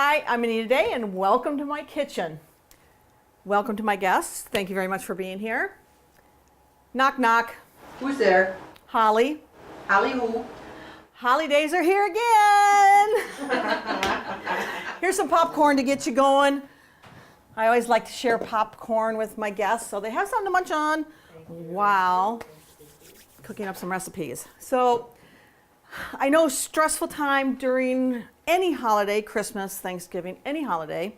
Hi, I'm Anita Day, and welcome to my kitchen. Welcome to my guests. Thank you very much for being here. Knock, knock. Who's there? Holly. Holly who? Holidays are here again. Here's some popcorn to get you going. I always like to share popcorn with my guests so they have something to munch on while cooking up some recipes. So I know stressful time during any holiday, Christmas, Thanksgiving, any holiday.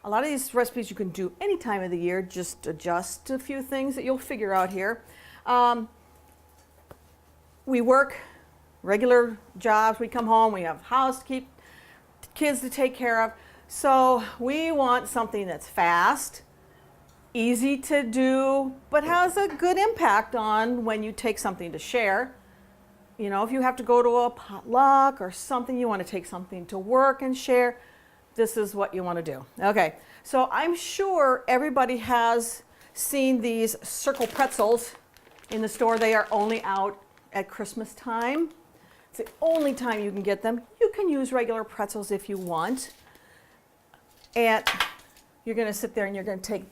A lot of these recipes you can do any time of the year, just adjust a few things that you'll figure out here. We work regular jobs, we come home, we have house to keep, kids to take care of. So we want something that's fast, easy to do, but has a good impact on when you take something to share. You know, if you have to go to a potluck or something, you want to take something to work and share, this is what you want to do. Okay, so I'm sure everybody has seen these circle pretzels in the store. They are only out at Christmas time. It's the only time you can get them. You can use regular pretzels if you want. And you're going to sit there and you're going to take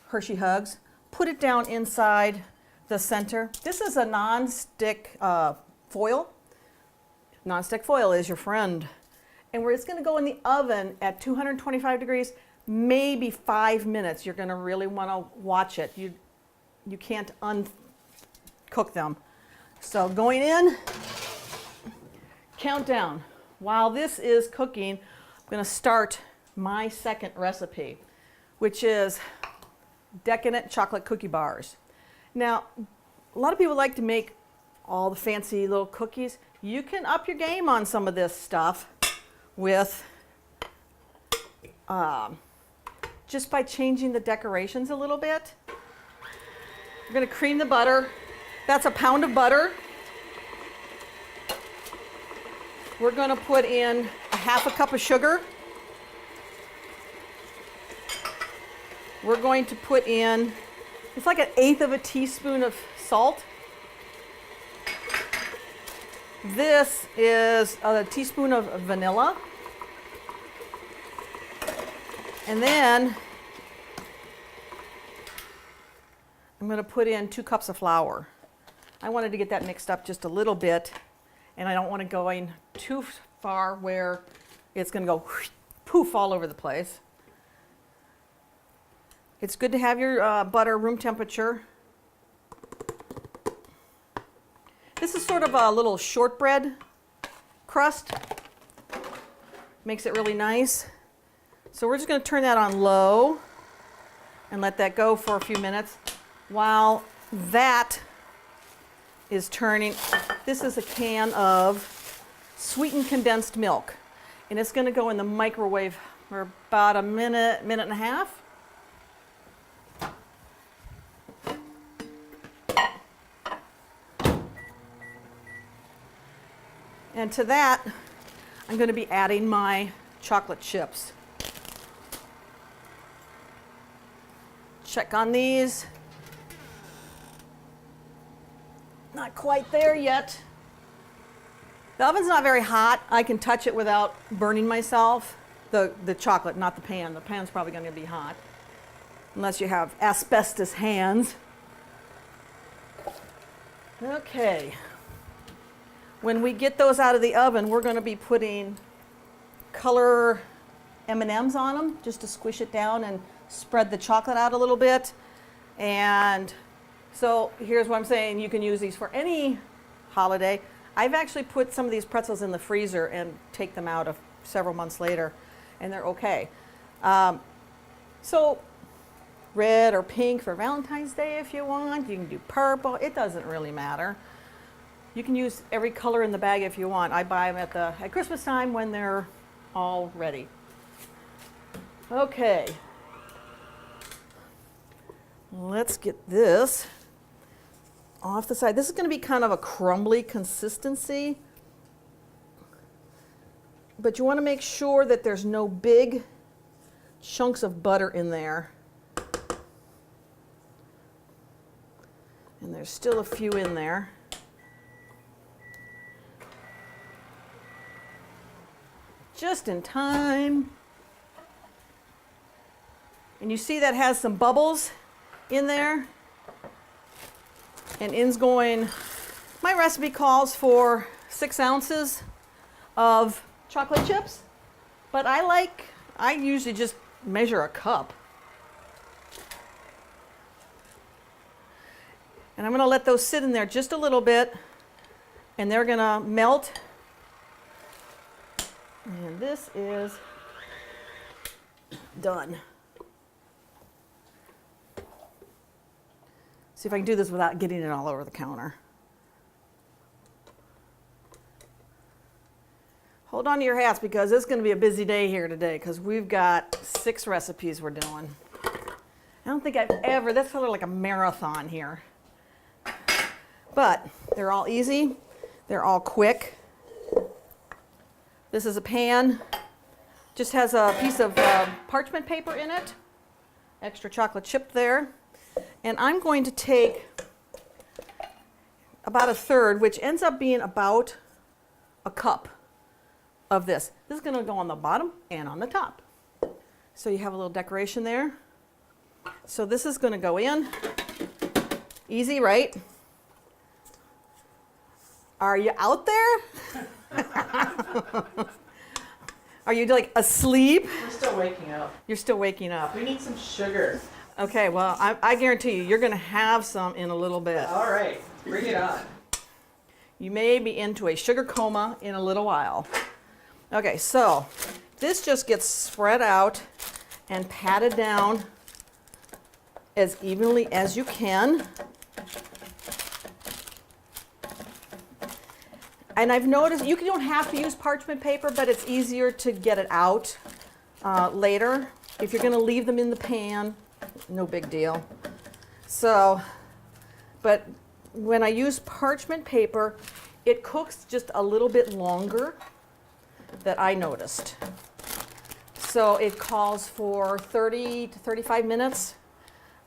Hershey Hugs, put it down inside the center. This is a non-stick foil. Non-stick foil is your friend. And it's going to go in the oven at 225 degrees, maybe 5 minutes. You're going to really want to watch it. You can't uncook them. So going in, countdown. While this is cooking, I'm going to start my second recipe, which is decadent chocolate cookie bars. Now, a lot of people like to make all the fancy little cookies. You can up your game on some of this stuff with just by changing the decorations a little bit. We're going to cream the butter. That's a pound of butter. We're going to put in a half a cup of sugar. We're going to put in, it's like 1/8 of a teaspoon of salt. This is a teaspoon of vanilla. And then I'm going to put in 2 cups of flour. I wanted to get that mixed up just a little bit, and I don't want it going too far where it's going to go poof all over the place. It's good to have your butter room temperature. This is sort of a little shortbread crust. Makes it really nice. So we're just going to turn that on low and let that go for a few minutes. While that is turning, this is a can of sweetened condensed milk. And it's going to go in the microwave for about a minute, minute and a half. And to that, I'm going to be adding my chocolate chips. Check on these. Not quite there yet. The oven's not very hot. I can touch it without burning myself. The chocolate, not the pan. The pan's probably going to be hot, unless you have asbestos hands. Okay. When we get those out of the oven, we're going to be putting color M&Ms on them just to squish it down and spread the chocolate out a little bit. And so here's what I'm saying. You can use these for any holiday. I've actually put some of these pretzels in the freezer and take them out of several months later, and they're okay. So red or pink for Valentine's Day if you want. You can do purple. It doesn't really matter. You can use every color in the bag if you want. I buy them at Christmas time when they're all ready. Okay. Let's get this off the side. This is going to be kind of a crumbly consistency, but you want to make sure that there's no big chunks of butter in there. And there's still a few in there. Just in time. And you see that has some bubbles in there. And in's going, my recipe calls for 6 ounces of chocolate chips, but I usually just measure a cup. And I'm going to let those sit in there just a little bit, and they're going to melt. And this is done. See if I can do this without getting it all over the counter. Hold on to your hats because it's going to be a busy day here today because we've got 6 recipes we're doing. I don't think I've ever, that's sort of like a marathon here. But they're all easy. They're all quick. This is a pan. Just has a piece of parchment paper in it. Extra chocolate chip there. And I'm going to take about 1/3, which ends up being about a cup of this. This is going to go on the bottom and on the top. So you have a little decoration there. So this is going to go in. Easy, right? Are you out there? Are you like asleep? We're still waking up. You're still waking up. We need some sugar. Okay, well, I guarantee you're going to have some in a little bit. All right, bring it on. You may be into a sugar coma in a little while. Okay, so this just gets spread out and patted down as evenly as you can. And I've noticed you don't have to use parchment paper, but it's easier to get it out later. If you're going to leave them in the pan, no big deal. So, but when I use parchment paper, it cooks just a little bit longer that I noticed. So it calls for 30 to 35 minutes.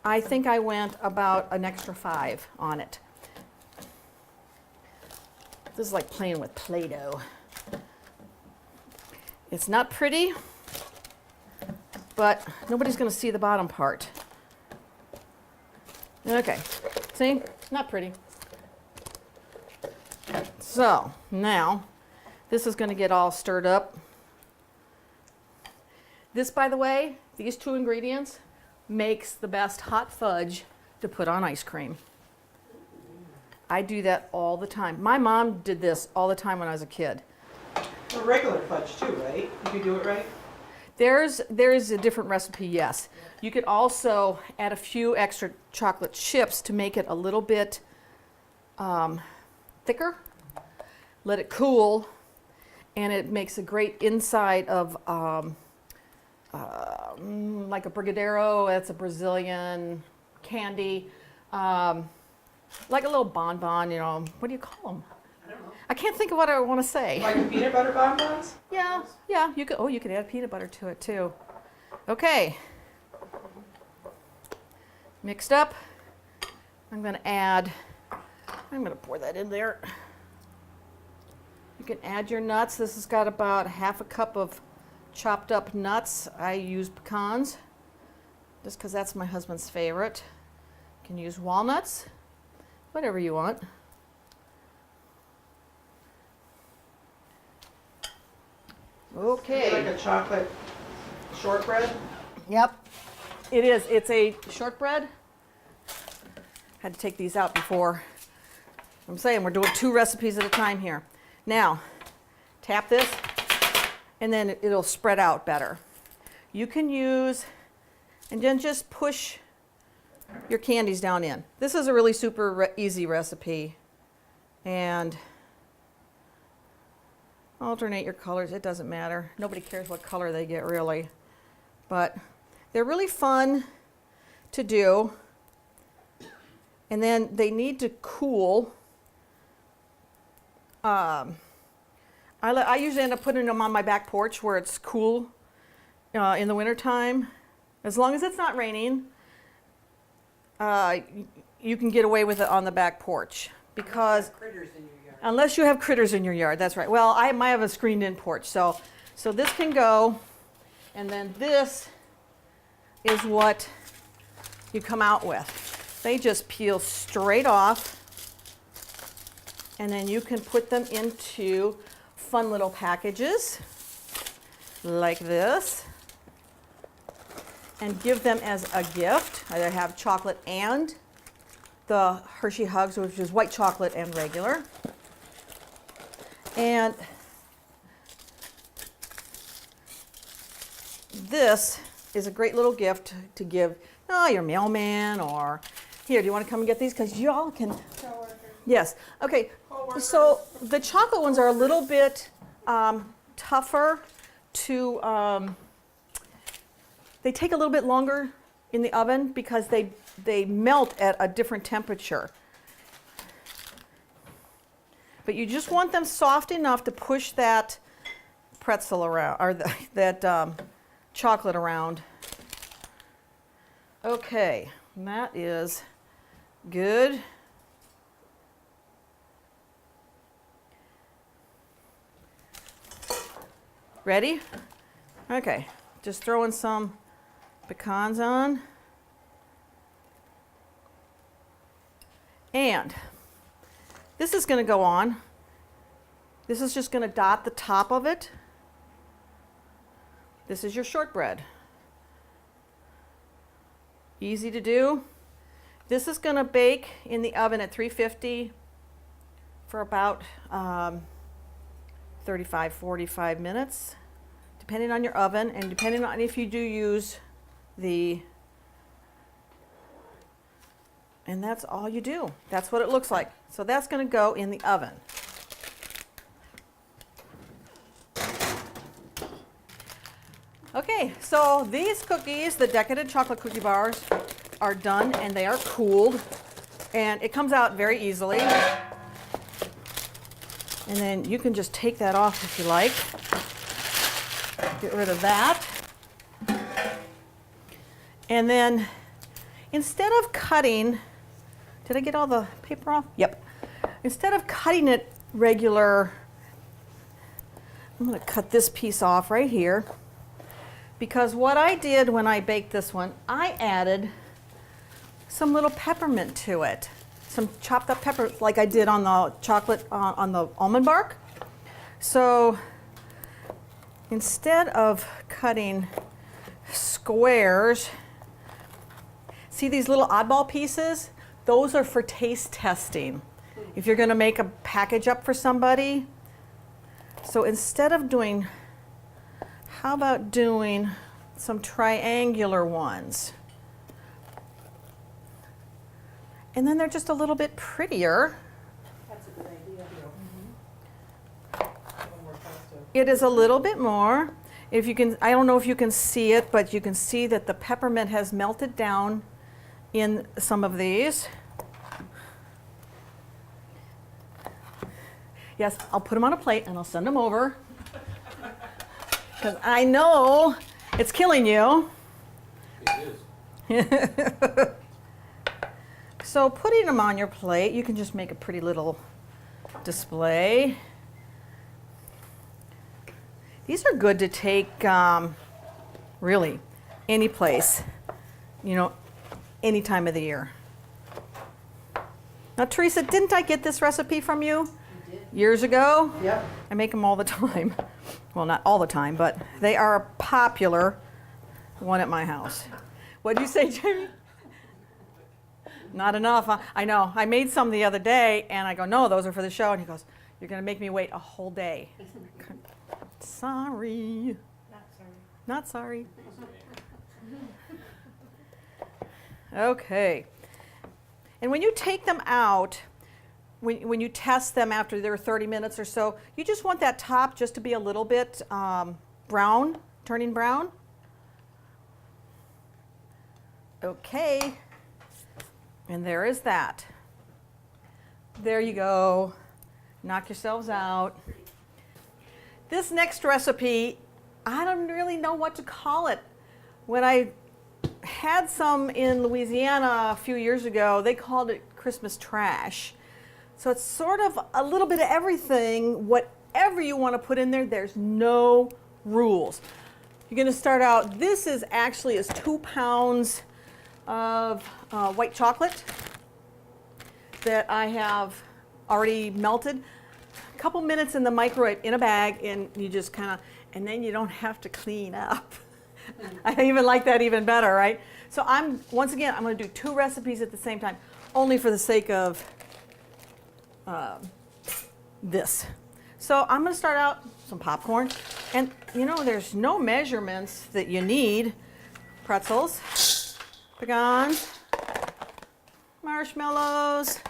I think I went about an extra 5 on it. This is like playing with Play-Doh. It's not pretty, but nobody's going to see the bottom part. Okay, see? It's not pretty. So now, this is going to get all stirred up. This, by the way, these 2 ingredients makes the best hot fudge to put on ice cream. I do that all the time. My mom did this all the time when I was a kid. A regular fudge too, right? You can do it right? There is a different recipe, yes. You could also add a few extra chocolate chips to make it a little bit thicker. Let it cool, and it makes a great inside of like a brigadeiro. That's a Brazilian candy. Like a little bonbon, you know. What do you call them? I don't know. I can't think of what I want to say. Like the peanut butter bonbons? Yeah. You could. Oh, you could add peanut butter to it too. Okay. Mixed up. I'm going to pour that in there. You can add your nuts. This has got about 1/2 cup of chopped up nuts. I use pecans just because that's my husband's favorite. You can use walnuts, whatever you want. Okay. Like a chocolate shortbread? Yep, it is. It's a shortbread. Had to take these out before. I'm saying we're doing 2 recipes at a time here. Now, tap this, and then it'll spread out better. You can use, and then just push your candies down in. This is a really super easy recipe, and alternate your colors. It doesn't matter. Nobody cares what color they get, really. But they're really fun to do. And then they need to cool. I usually end up putting them on my back porch where it's cool in the wintertime. As long as it's not raining, you can get away with it on the back porch. Because unless you have critters in your yard, that's right. Well, I might have a screened-in porch, so this can go, and then this is what you come out with. They just peel straight off, and then you can put them into fun little packages like this and give them as a gift. Either have chocolate and the Hershey Hugs, which is white chocolate and regular. And this is a great little gift to give your mailman, or here, do you want to come and get these? Because y'all can. Yes. Okay. So the chocolate ones are a little bit tougher to. They take a little bit longer in the oven because they melt at a different temperature. But you just want them soft enough to push that pretzel around, or that chocolate around. Okay, that is good. Ready? Okay, just throwing some pecans on. And this is going to go on. This is just going to dot the top of it. This is your shortbread. Easy to do. This is going to bake in the oven at 350 for about 35, 45 minutes, depending on your oven and depending on if you do use the, and that's all you do. That's what it looks like. So that's going to go in the oven. Okay, so these cookies, the decadent chocolate cookie bars, are done and they are cooled, and it comes out very easily. And then you can just take that off if you like. Get rid of that. And then instead of cutting, did I get all the paper off? Yep. Instead of cutting it regular, I'm going to cut this piece off right here. Because what I did when I baked this one, I added some little peppermint to it. Some chopped up pepper, like I did on the chocolate, on the almond bark. So instead of cutting squares, see these little oddball pieces? Those are for taste testing. If you're going to make a package up for somebody. So instead of doing, how about doing some triangular ones? And then they're just a little bit prettier. That's a good idea. It is a little bit more. If you can, I don't know if you can see it, but you can see that the peppermint has melted down in some of these. Yes, I'll put them on a plate and I'll send them over. Because I know it's killing you. It is. So putting them on your plate, you can just make a pretty little display. These are good to take really any place, you know, any time of the year. Now, Teresa, didn't I get this recipe from you years ago? Yep. I make them all the time. Well, not all the time, but they are a popular one at my house. What did you say, Jamie? Not enough. I know. I made some the other day, and I go, no, those are for the show. And he goes, you're going to make me wait a whole day. Sorry. Not sorry. Okay. And when you take them out, when you test them after they're 30 minutes or so, you just want that top just to be a little bit brown, turning brown. Okay. And there is that. There you go. Knock yourselves out. This next recipe, I don't really know what to call it. When I had some in Louisiana a few years ago, they called it Christmas trash. So it's sort of a little bit of everything, whatever you want to put in there, there's no rules. You're going to start out, this is 2 pounds of white chocolate that I have already melted. A couple minutes in the microwave in a bag, and you just kind of, and then you don't have to clean up. I even like that even better, right? So once again, I'm going to do 2 recipes at the same time, only for the sake of this. So I'm going to start out some popcorn, and you know, there's no measurements that you need. Pretzels, pecans, marshmallows.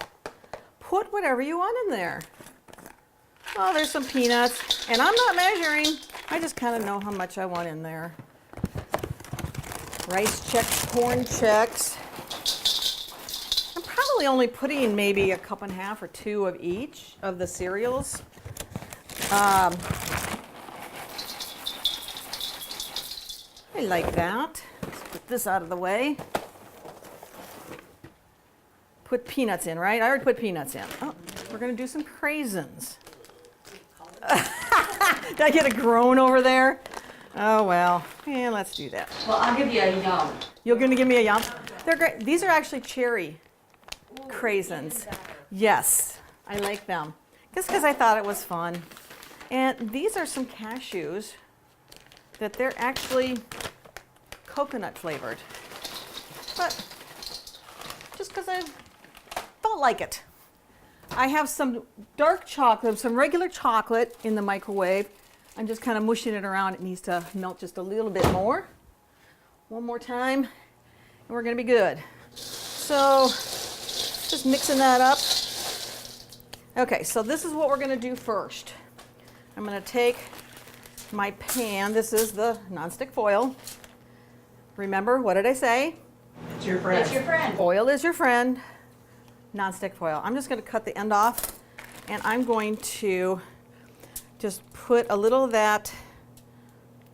Put whatever you want in there. Oh, there's some peanuts, and I'm not measuring. I just kind of know how much I want in there. Rice checks, corn checks. I'm probably only putting maybe a cup and a half or 2 of each of the cereals. I like that. Let's put this out of the way. Put peanuts in, right? I already put peanuts in. Oh, we're going to do some craisins. Did I get a groan over there? Oh, well. Yeah, let's do that. Well, I'll give you a yum. You're going to give me a yum? They're great. These are actually cherry craisins. Yes, I like them. Just because I thought it was fun. And these are some cashews that they're actually coconut flavored. But just because I felt like it. I have some dark chocolate, some regular chocolate in the microwave. I'm just kind of mushing it around. It needs to melt just a little bit more. One more time, and we're going to be good. So just mixing that up. Okay, so this is what we're going to do first. I'm going to take my pan. This is the nonstick foil. Remember, what did I say? It's your friend. It's your friend. Oil is your friend. Nonstick foil. I'm just going to cut the end off, and I'm going to just put a little of that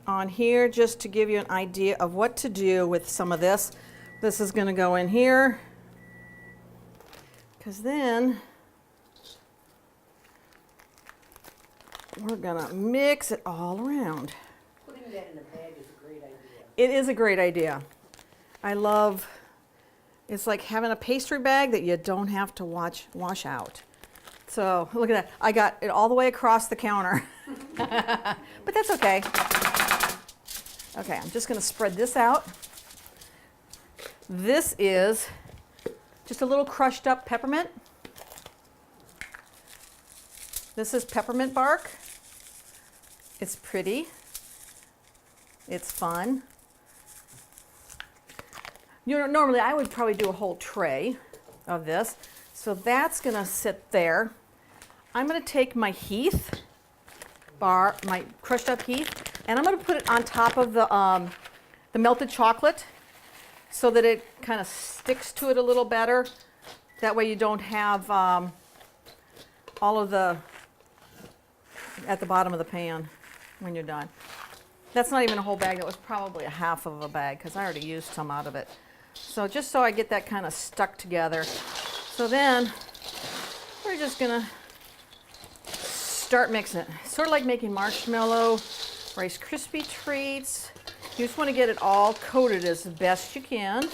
on here just to give you an idea of what to do with some of this. This is going to go in here, because then we're going to mix it all around. Putting that in a bag is a great idea. It is a great idea. I love, it's like having a pastry bag that you don't have to wash out. So look at that. I got it all the way across the counter. But that's okay. Okay, I'm just going to spread this out. This is just a little crushed up peppermint. This is peppermint bark. It's pretty. It's fun. You know, normally I would probably do a whole tray of this. So that's going to sit there. I'm going to take my Heath bar, my crushed up Heath, and I'm going to put it on top of the melted chocolate so that it kind of sticks to it a little better. That way you don't have all of the at the bottom of the pan when you're done. That's not even a whole bag. That was probably a half of a bag because I already used some out of it. So just so I get that kind of stuck together. So then we're just going to start mixing it. Sort of like making marshmallow Rice Krispie treats. You just want to get it all coated as best you can.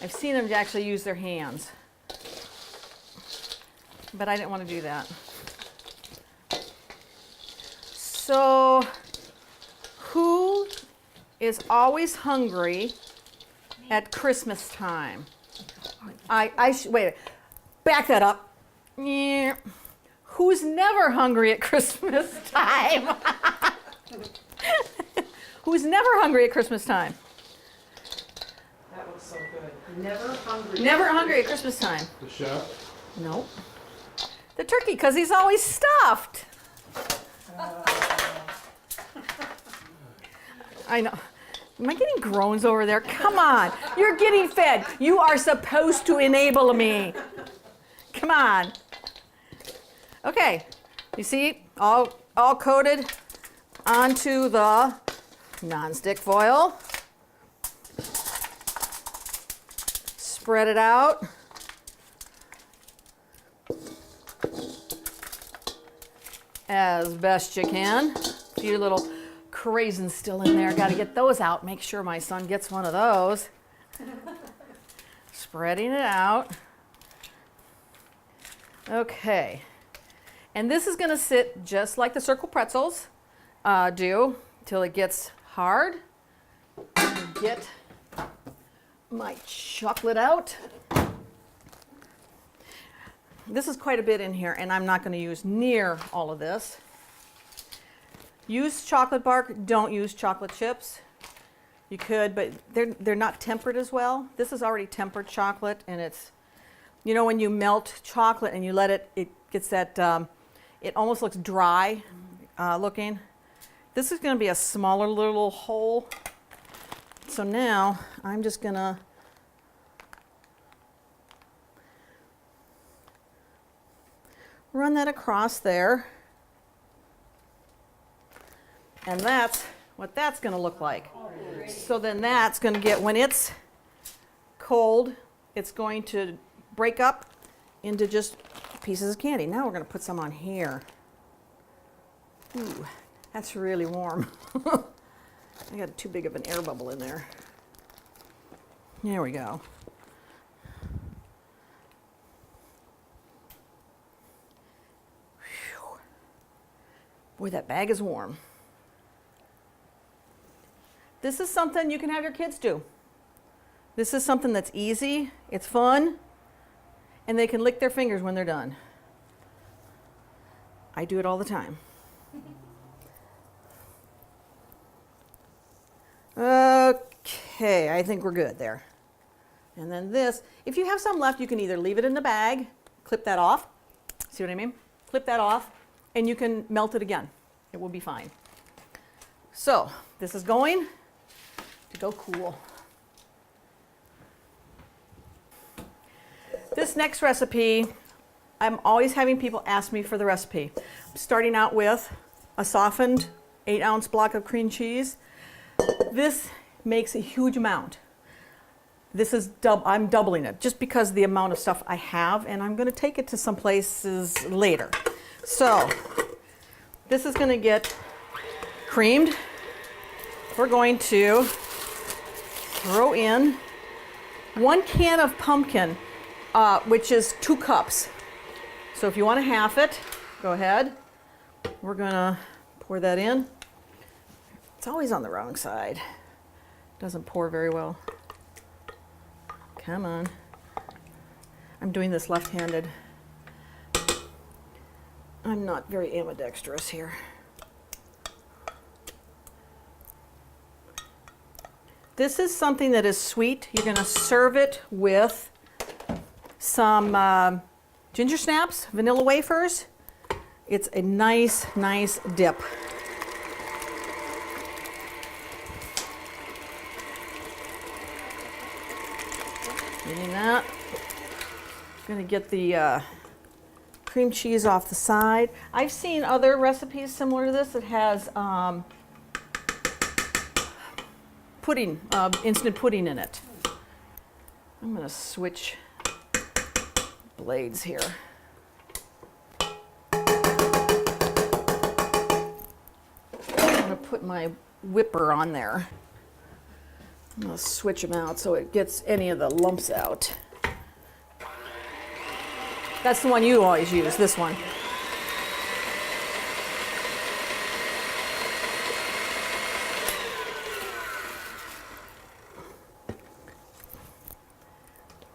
I've seen them actually use their hands, but I didn't want to do that. So, who is always hungry at Christmas time? Wait, back that up. Yeah. Who's never hungry at Christmas time? Who's never hungry at Christmas time? That was so good. Never hungry. Never hungry at Christmas time. The chef? Nope. The turkey, because he's always stuffed. I know. Am I getting groans over there? Come on. You're getting fed. You are supposed to enable me. Come on. Okay. You see, all coated onto the nonstick foil. Spread it out. as best you can. A few little craisins still in there. Got to get those out. Make sure my son gets one of those. Spreading it out. Okay. And this is going to sit just like the circle pretzels do till it gets hard. Get my chocolate out. This is quite a bit in here, and I'm not going to use near all of this. Use chocolate bark, don't use chocolate chips. You could, but they're not tempered as well. This is already tempered chocolate, and it's, you know, when you melt chocolate and you let it gets that, it almost looks dry looking. This is going to be a smaller little hole. So now I'm just going to run that across there. And that's what that's going to look like. So then that's going to get, when it's cold, it's going to break up into just pieces of candy. Now we're going to put some on here. Ooh, that's really warm. I got too big of an air bubble in there. There we go. Whew. Boy, that bag is warm. This is something you can have your kids do. This is something that's easy, it's fun, and they can lick their fingers when they're done. I do it all the time. Okay, I think we're good there. And then this, if you have some left, you can either leave it in the bag, clip that off, see what I mean? Clip that off, and you can melt it again. It will be fine. So, this is going to go cool. This next recipe, I'm always having people ask me for the recipe. I'm starting out with a softened 8-ounce block of cream cheese. This makes a huge amount. This is I'm doubling it just because of the amount of stuff I have, and I'm going to take it to some places later. So this is going to get creamed. We're going to throw in 1 can of pumpkin, which is 2 cups. So if you want to half it, go ahead. We're going to pour that in. It's always on the wrong side. Doesn't pour very well. Come on. I'm doing this left-handed. I'm not very ambidextrous here. This is something that is sweet. You're going to serve it with some ginger snaps, vanilla wafers. It's a nice, nice dip. Getting that. Going to get the cream cheese off the side. I've seen other recipes similar to this that has pudding, instant pudding in it. I'm going to switch blades here. I'm going to put my whipper on there. I'm going to switch them out so it gets any of the lumps out. That's the one you always use, this one.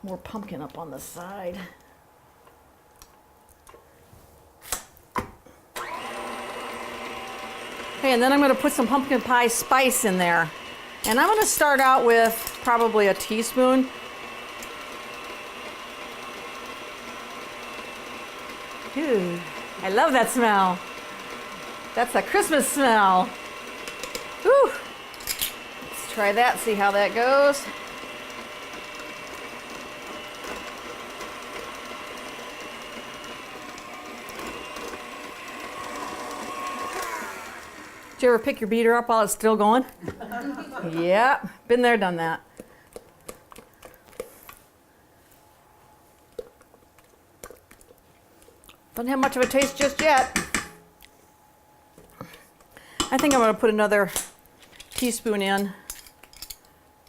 More pumpkin up on the side. Okay, and then I'm going to put some pumpkin pie spice in there. And I'm going to start out with probably a teaspoon. Ooh, I love that smell. That's a Christmas smell. Whew. Let's try that, see how that goes. Did you ever pick your beater up while it's still going? Yeah, been there, done that. Doesn't have much of a taste just yet. I think I'm going to put another teaspoon in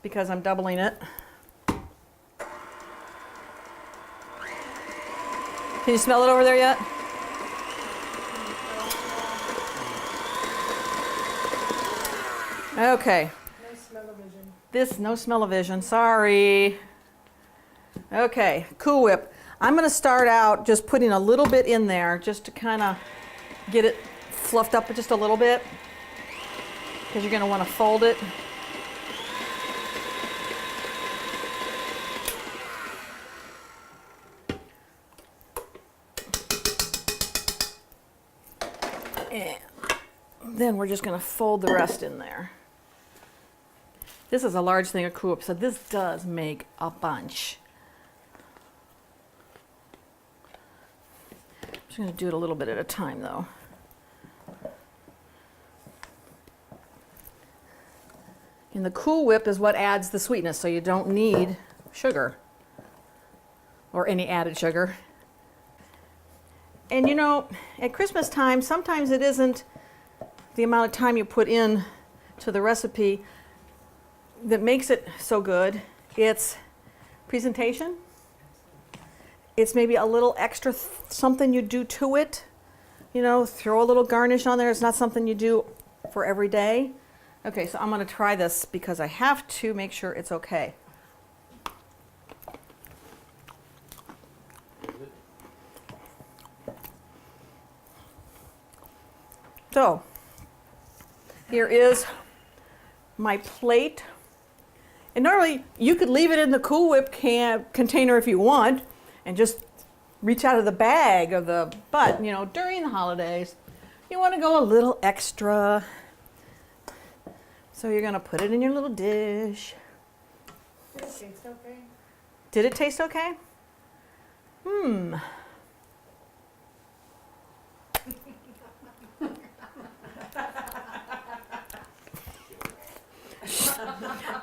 because I'm doubling it. Can you smell it over there yet? Okay. No smell-o-vision. No smell-o-vision, sorry. Okay, Cool Whip. I'm going to start out just putting a little bit in there just to kind of get it fluffed up just a little bit, because you're going to want to fold it. And then we're just going to fold the rest in there. This is a large thing of Cool Whip, so this does make a bunch. I'm just going to do it a little bit at a time, though. And the Cool Whip is what adds the sweetness, so you don't need sugar or any added sugar. And you know, at Christmas time, sometimes it isn't the amount of time you put in to the recipe that makes it so good. It's presentation. It's maybe a little extra something you do to it. You know, throw a little garnish on there. It's not something you do for every day. Okay, so I'm going to try this because I have to make sure it's okay. So, here is my plate. And normally, you could leave it in the Cool Whip container if you want, and just reach out of the bag of the, but, you know, during the holidays, you want to go a little extra. So you're going to put it in your little dish. Did it taste okay? Did it taste okay?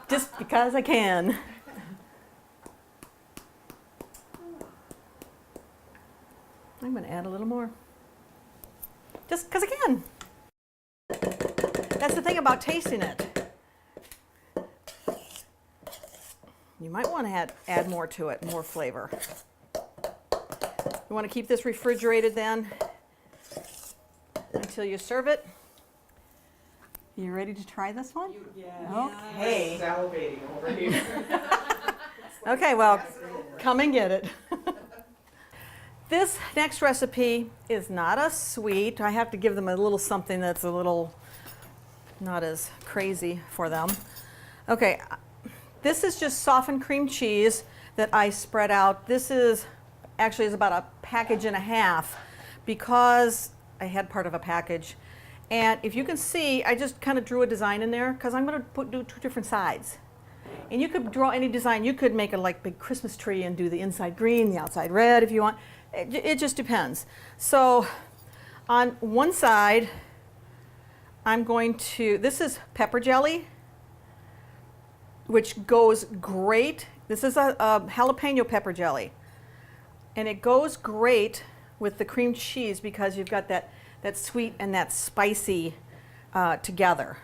Just because I can. I'm going to add a little more. Just because I can. That's the thing about tasting it. You might want to add more to it, more flavor. You want to keep this refrigerated then until you serve it. You ready to try this one? Yeah. Okay. Salivating over here. Okay, well, come and get it. This next recipe is not a sweet. I have to give them a little something that's a little not as crazy for them. Okay, this is just softened cream cheese that I spread out. This is actually about a package and a half because I had part of a package. And if you can see, I just kind of drew a design in there because I'm going to do two different sides. And you could draw any design. You could make a like big Christmas tree and do the inside green, the outside red if you want. It just depends. So on one side, I'm going to, this is pepper jelly, which goes great. This is a jalapeno pepper jelly. And it goes great with the cream cheese because you've got that sweet and that spicy together.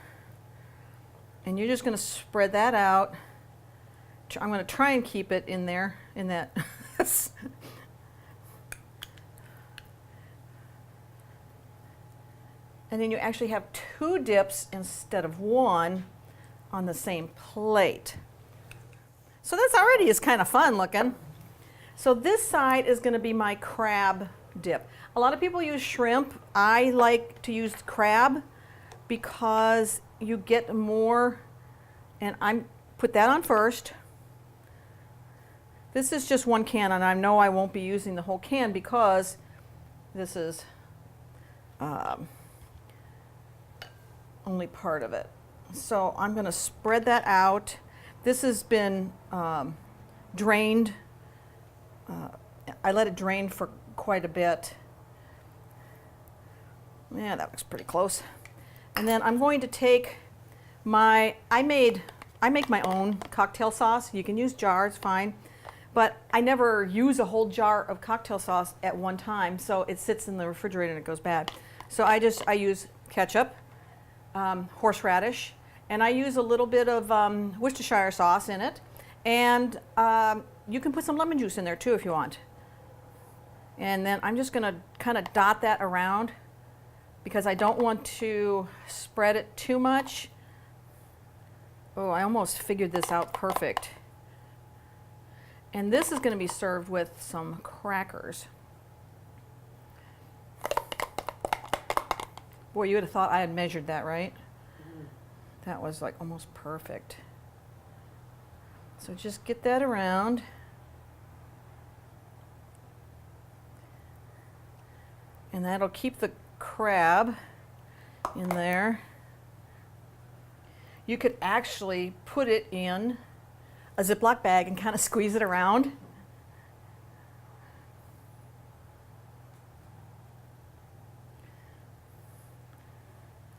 And you're just going to spread that out. I'm going to try and keep it in there, in that. And then you actually have two dips instead of one on the same plate. So this already is kind of fun looking. So this side is going to be my crab dip. A lot of people use shrimp. I like to use crab because you get more, and I'm put that on first. This is just one can, and I know I won't be using the whole can because this is only part of it. So I'm going to spread that out. This has been drained. I let it drain for quite a bit. Yeah, that looks pretty close. And then I'm going to take my, I make my own cocktail sauce. You can use jars, fine. But I never use a whole jar of cocktail sauce at one time, so it sits in the refrigerator and it goes bad. So I use ketchup, horseradish, and I use a little bit of Worcestershire sauce in it, and you can put some lemon juice in there too if you want. And then I'm just going to kind of dot that around because I don't want to spread it too much. Oh, I almost figured this out perfect. And this is going to be served with some crackers. Boy, you would have thought I had measured that, right? That was like almost perfect. So just get that around. And that'll keep the crab in there. You could actually put it in a Ziploc bag and kind of squeeze it around.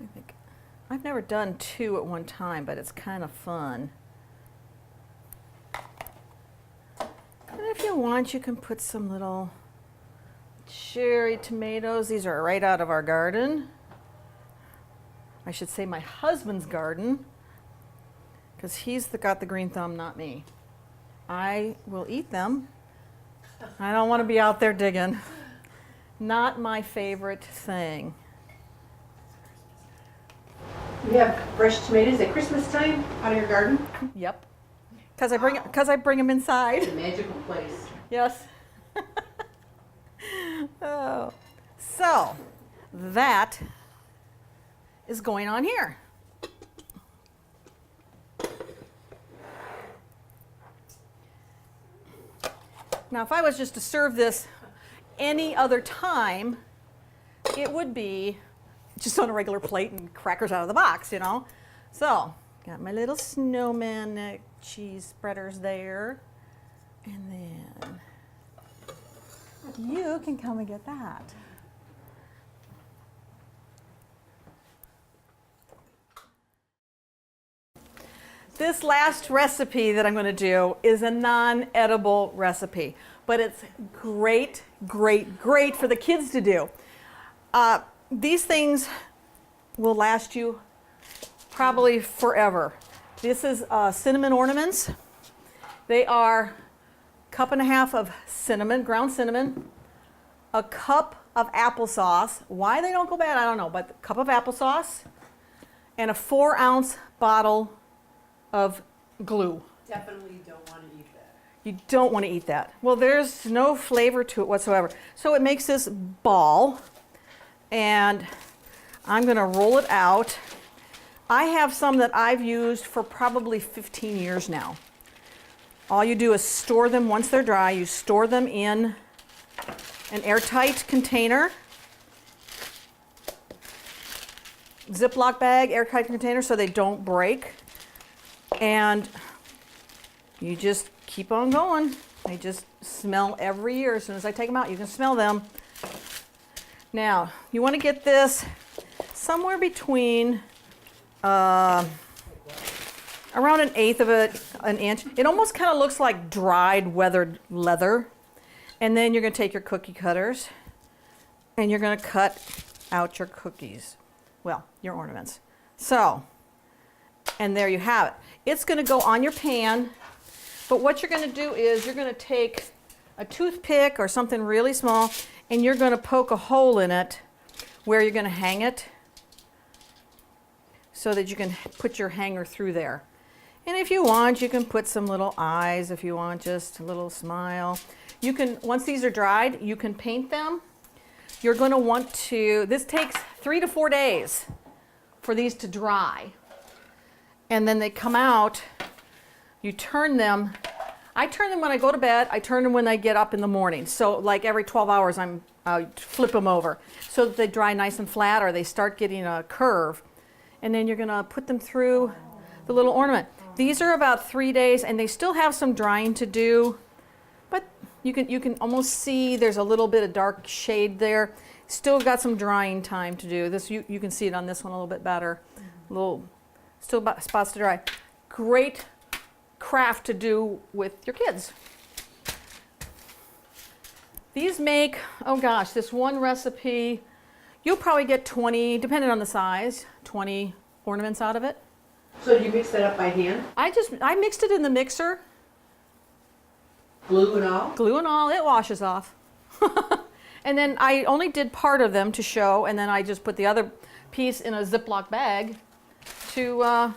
I think I've never done two at one time, but it's kind of fun. And if you want, you can put some little cherry tomatoes. These are right out of our garden. I should say my husband's garden, because he's got the green thumb, not me. I will eat them. I don't want to be out there digging. Not my favorite thing. You have fresh tomatoes at Christmas time out of your garden? Yep. Because I bring them inside. It's a magical place. Yes. Oh. So that is going on here. Now, if I was just to serve this any other time, it would be just on a regular plate and crackers out of the box, you know. So, got my little snowman cheese spreaders there. And then you can come and get that. This last recipe that I'm going to do is a non-edible recipe, but it's great, great, great for the kids to do. These things will last you probably forever. This is cinnamon ornaments. They are 1.5 cups of cinnamon, ground cinnamon, a cup of applesauce. Why they don't go bad, I don't know, but a cup of applesauce, and a 4-ounce bottle of glue. Definitely don't want to eat that. You don't want to eat that. Well, there's no flavor to it whatsoever. So it makes this ball, and I'm going to roll it out. I have some that I've used for probably 15 years now. All you do is store them once they're dry. You store them in an airtight container. Ziploc bag, airtight container, so they don't break. And you just keep on going. They just smell every year. As soon as I take them out, you can smell them. Now, you want to get this somewhere between around 1/8 of an inch. It almost kind of looks like dried weathered leather. And then you're going to take your cookie cutters and you're going to cut out your cookies. Well, your ornaments. So, and there you have it. It's going to go on your pan, but what you're going to do is you're going to take a toothpick or something really small and you're going to poke a hole in it where you're going to hang it so that you can put your hanger through there. And if you want, you can put some little eyes if you want, just a little smile. You can, once these are dried, you can paint them. You're going to want to, this takes 3 to 4 days for these to dry. And then they come out, you turn them. I turn them when I go to bed, I turn them when I get up in the morning. So like every 12 hours I flip them over so that they dry nice and flat or they start getting a curve. And then you're gonna put them through the little ornament. These are about 3 days and they still have some drying to do, but you can almost see there's a little bit of dark shade there. Still got some drying time to do. This you can see it on this one a little bit better. Still spots to dry. Great craft to do with your kids. These make, oh gosh, this one recipe, you'll probably get 20, depending on the size, 20 ornaments out of it. So do you mix that up by hand? I mixed it in the mixer, Glue and all? glue and all, it washes off. And then I only did part of them to show, and then I just put the other piece in a Ziploc bag to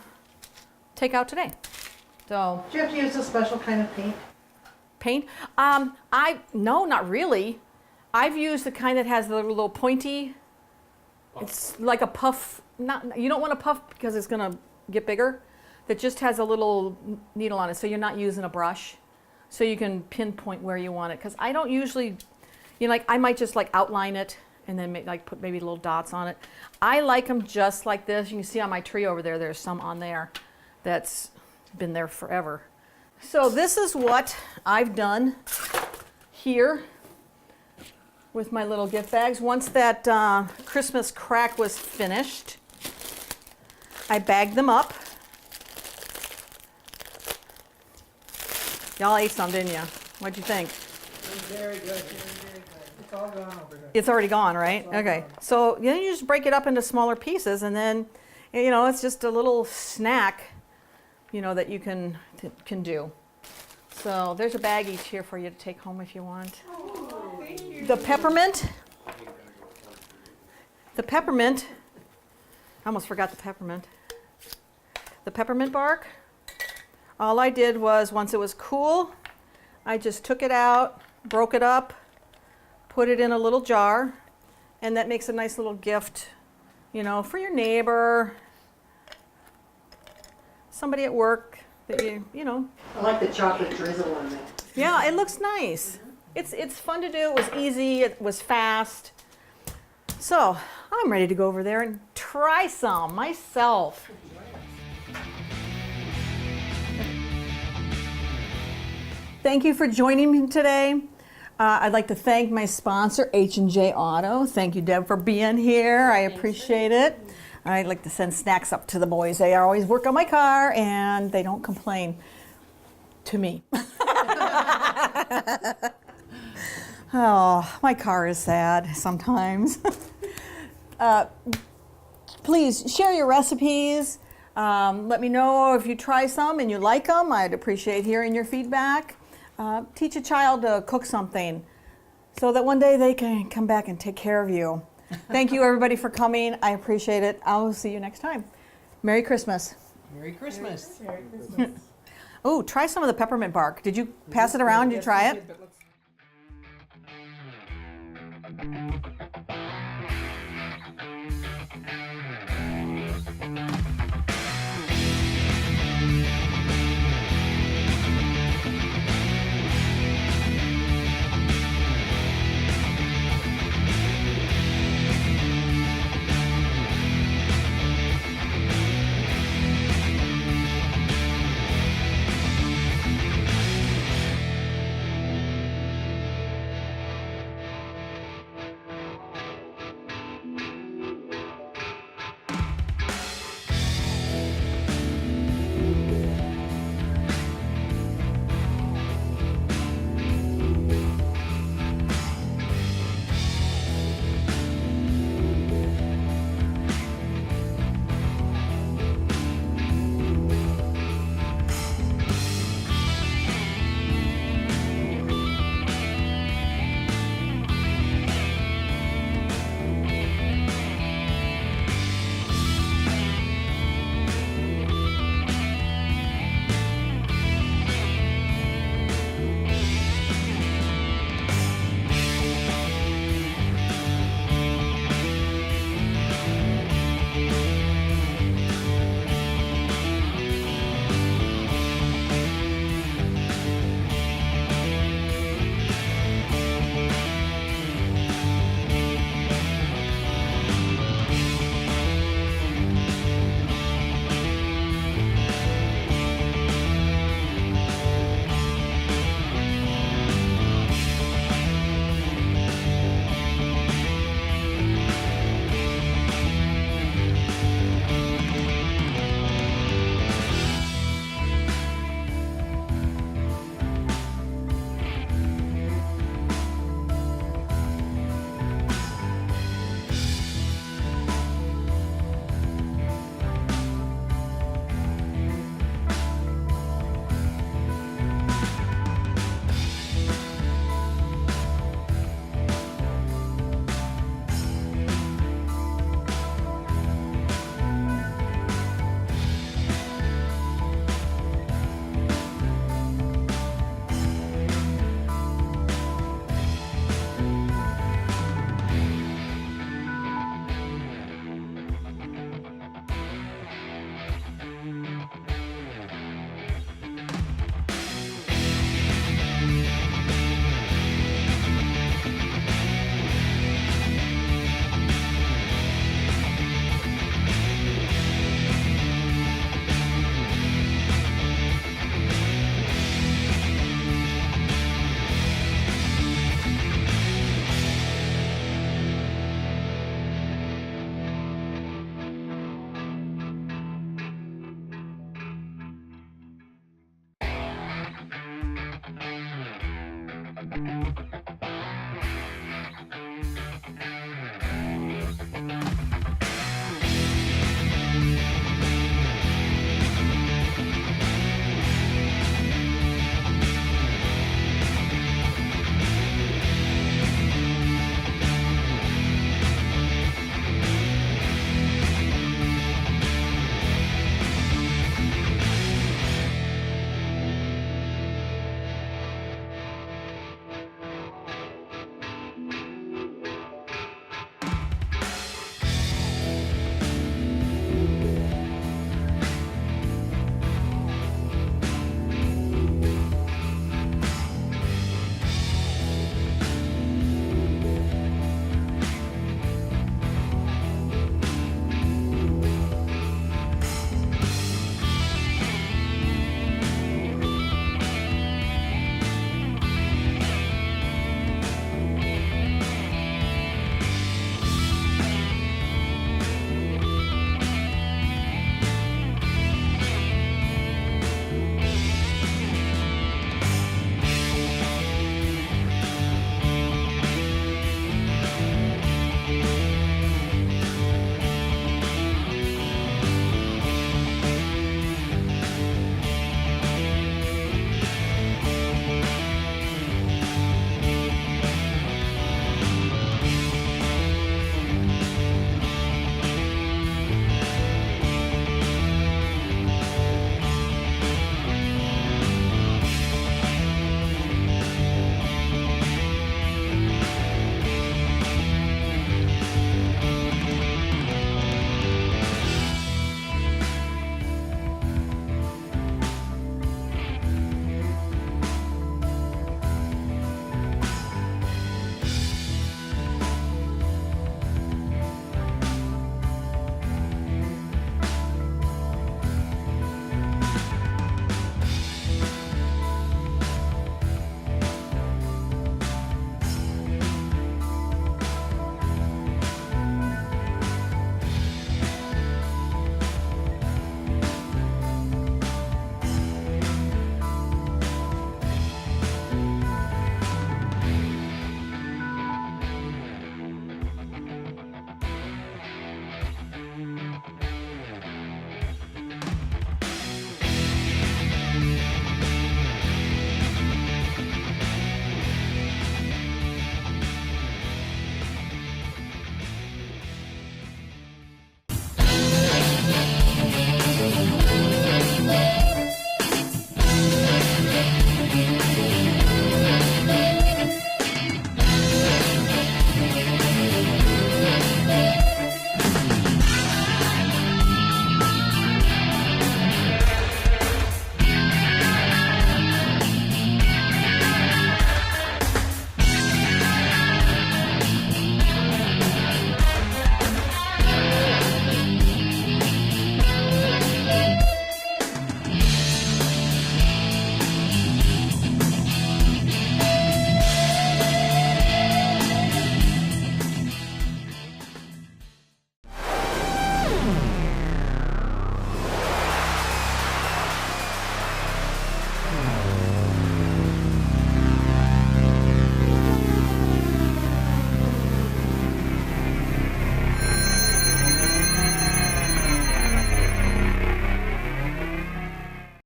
take out today. So Do you have to use a special kind of paint? paint, no, not really. I've used the kind that has the little pointy. It's like a puff. You don't want a puff because it's gonna get bigger. That just has a little needle on it, so you're not using a brush, so you can pinpoint where you want it. Because I don't usually, like I might just like outline it and then put maybe little dots on it. I like them just like this. You can see on my tree over there. There's some on there that's been there forever. So this is what I've done here with my little gift bags. Once that Christmas crack was finished, I bagged them up. Y'all ate some, didn't you? What'd you think? Very good. It's all gone over there. It's already gone, right? Okay. So then you just break it up into smaller pieces, and then, it's just a little snack, that you can do. So there's a bag each here for you to take home if you want. The peppermint. I almost forgot the peppermint. The peppermint bark. All I did was, once it was cool, I just took it out, broke it up, put it in a little jar, and that makes a nice little gift, for your neighbor, somebody at work that I like the chocolate drizzle on that. Yeah, it looks nice. It's fun to do. It was easy. It was fast. So I'm ready to go over there and try some myself. Thank you for joining me today. I'd like to thank my sponsor, H&J Auto. Thank you, Deb, for being here. I appreciate it. I'd like to send snacks up to the boys. They always work on my car, and they don't complain to me. Oh, my car is sad sometimes. Please share your recipes. Let me know if you try some and you like them. I'd appreciate hearing your feedback. Teach a child to cook something so that one day they can come back and take care of you. Thank you, everybody, for coming. I appreciate it. I'll see you next time. Merry Christmas. Merry Christmas. Merry Christmas. Oh, try some of the peppermint bark. Did you pass it around? Did you try it? Yes, we did, but let's-